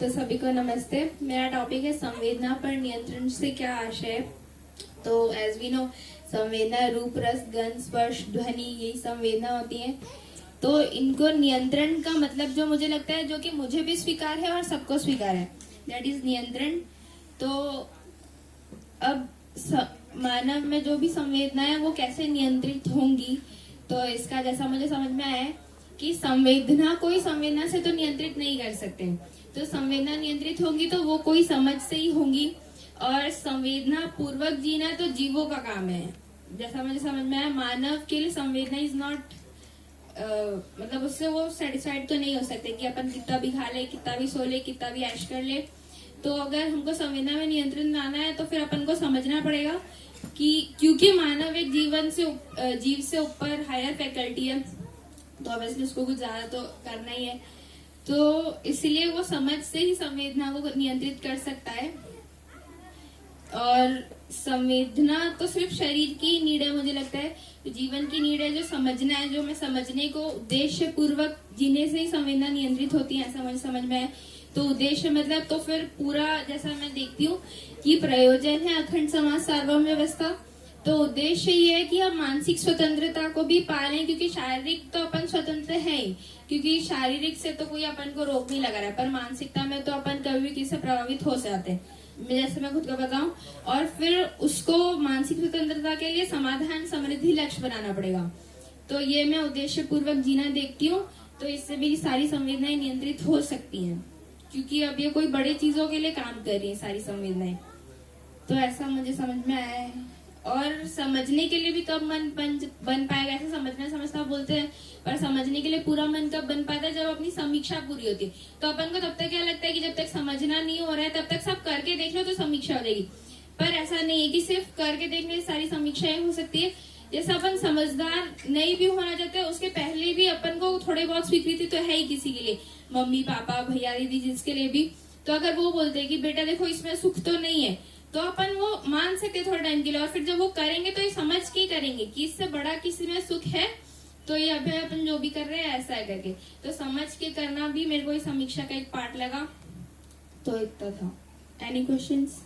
तो सभी को नमस्ते। मेरा टॉपिक है संवेदना पर नियंत्रण से क्या आशय है। तो एज वी नो, संवेदना रूप, रस, गंध, स्पर्श, ध्वनि, यही संवेदना होती है। तो इनको नियंत्रण का मतलब जो मुझे लगता है, जो कि मुझे भी स्वीकार है और सबको स्वीकार है, दैट इज नियंत्रण। तो अब मानव में जो भी संवेदना है वो कैसे नियंत्रित होंगी, तो इसका जैसा मुझे समझ में आया है कि संवेदना कोई संवेदना से तो नियंत्रित नहीं कर सकते। तो संवेदना नियंत्रित होंगी तो वो कोई समझ से ही होंगी, और संवेदना पूर्वक जीना तो जीवों का काम है। जैसा मुझे समझ में आया, मानव के लिए संवेदना इज नॉट मतलब उससे वो सेटिस्फाइड तो नहीं हो सकते कि अपन कितना भी खा ले, कितना भी सो ले, कितना भी ऐश कर ले। तो अगर हमको संवेदना में नियंत्रण लाना है तो फिर अपन को समझना पड़ेगा कि क्योंकि मानव एक जीव से ऊपर हायर फैकल्टी है, तो ऑब्वियसली उसको कुछ ज्यादा तो करना ही है। तो इसलिए वो समझ से ही संवेदना को नियंत्रित कर सकता है। और संवेदना तो सिर्फ शरीर की नीड है, मुझे लगता है तो जीवन की नीड है। जो समझना है, जो मैं समझने को उद्देश्य पूर्वक जीने से ही संवेदना नियंत्रित होती है, ऐसा मुझे समझ में है। तो उद्देश्य मतलब तो फिर पूरा, जैसा मैं देखती हूँ कि प्रयोजन है अखंड समाज सार्वभौम व्यवस्था। तो उद्देश्य ये है कि हम मानसिक स्वतंत्रता को भी पालें, क्योंकि शारीरिक तो अपन स्वतंत्र है ही, क्योंकि शारीरिक से तो कोई अपन को रोक नहीं लगा रहा है, पर मानसिकता में तो अपन कभी भी किसी से प्रभावित हो जाते हैं, जैसे मैं खुद को बताऊं। और फिर उसको मानसिक स्वतंत्रता के लिए समाधान समृद्धि लक्ष्य बनाना पड़ेगा। तो ये मैं उद्देश्य पूर्वक जीना देखती हूँ, तो इससे मेरी सारी संवेदनाएं नियंत्रित हो सकती हैं, क्योंकि अब ये कोई बड़ी चीजों के लिए काम कर रही है सारी संवेदनाएं। तो ऐसा मुझे समझ में आया है। और समझने के लिए भी कब मन बन पाएगा, ऐसे समझना बोलते हैं, पर समझने के लिए पूरा मन कब बन पाता है, जब अपनी समीक्षा पूरी होती है। तो अपन को तब तक क्या लगता है कि जब तक समझना नहीं हो रहा है तब तक सब करके देख लो तो समीक्षा हो जाएगी, पर ऐसा नहीं है कि सिर्फ करके देखने से सारी समीक्षाएं हो सकती है। जैसे अपन समझदार नहीं भी होना चाहते, उसके पहले भी अपन को थोड़े बहुत स्वीकृति तो है ही किसी के लिए, मम्मी पापा भैया दीदी जिसके लिए भी। तो अगर वो बोलते हैं कि बेटा देखो इसमें सुख तो नहीं है, तो अपन वो मान सकते थोड़े टाइम के लिए, और फिर जब वो करेंगे तो ये समझ के करेंगे कि इससे बड़ा किसी में सुख है, तो ये अभी अपन जो भी कर रहे हैं ऐसा है करके। तो समझ के करना भी मेरे को इस समीक्षा का एक पार्ट लगा। तो इतना था। Any questions?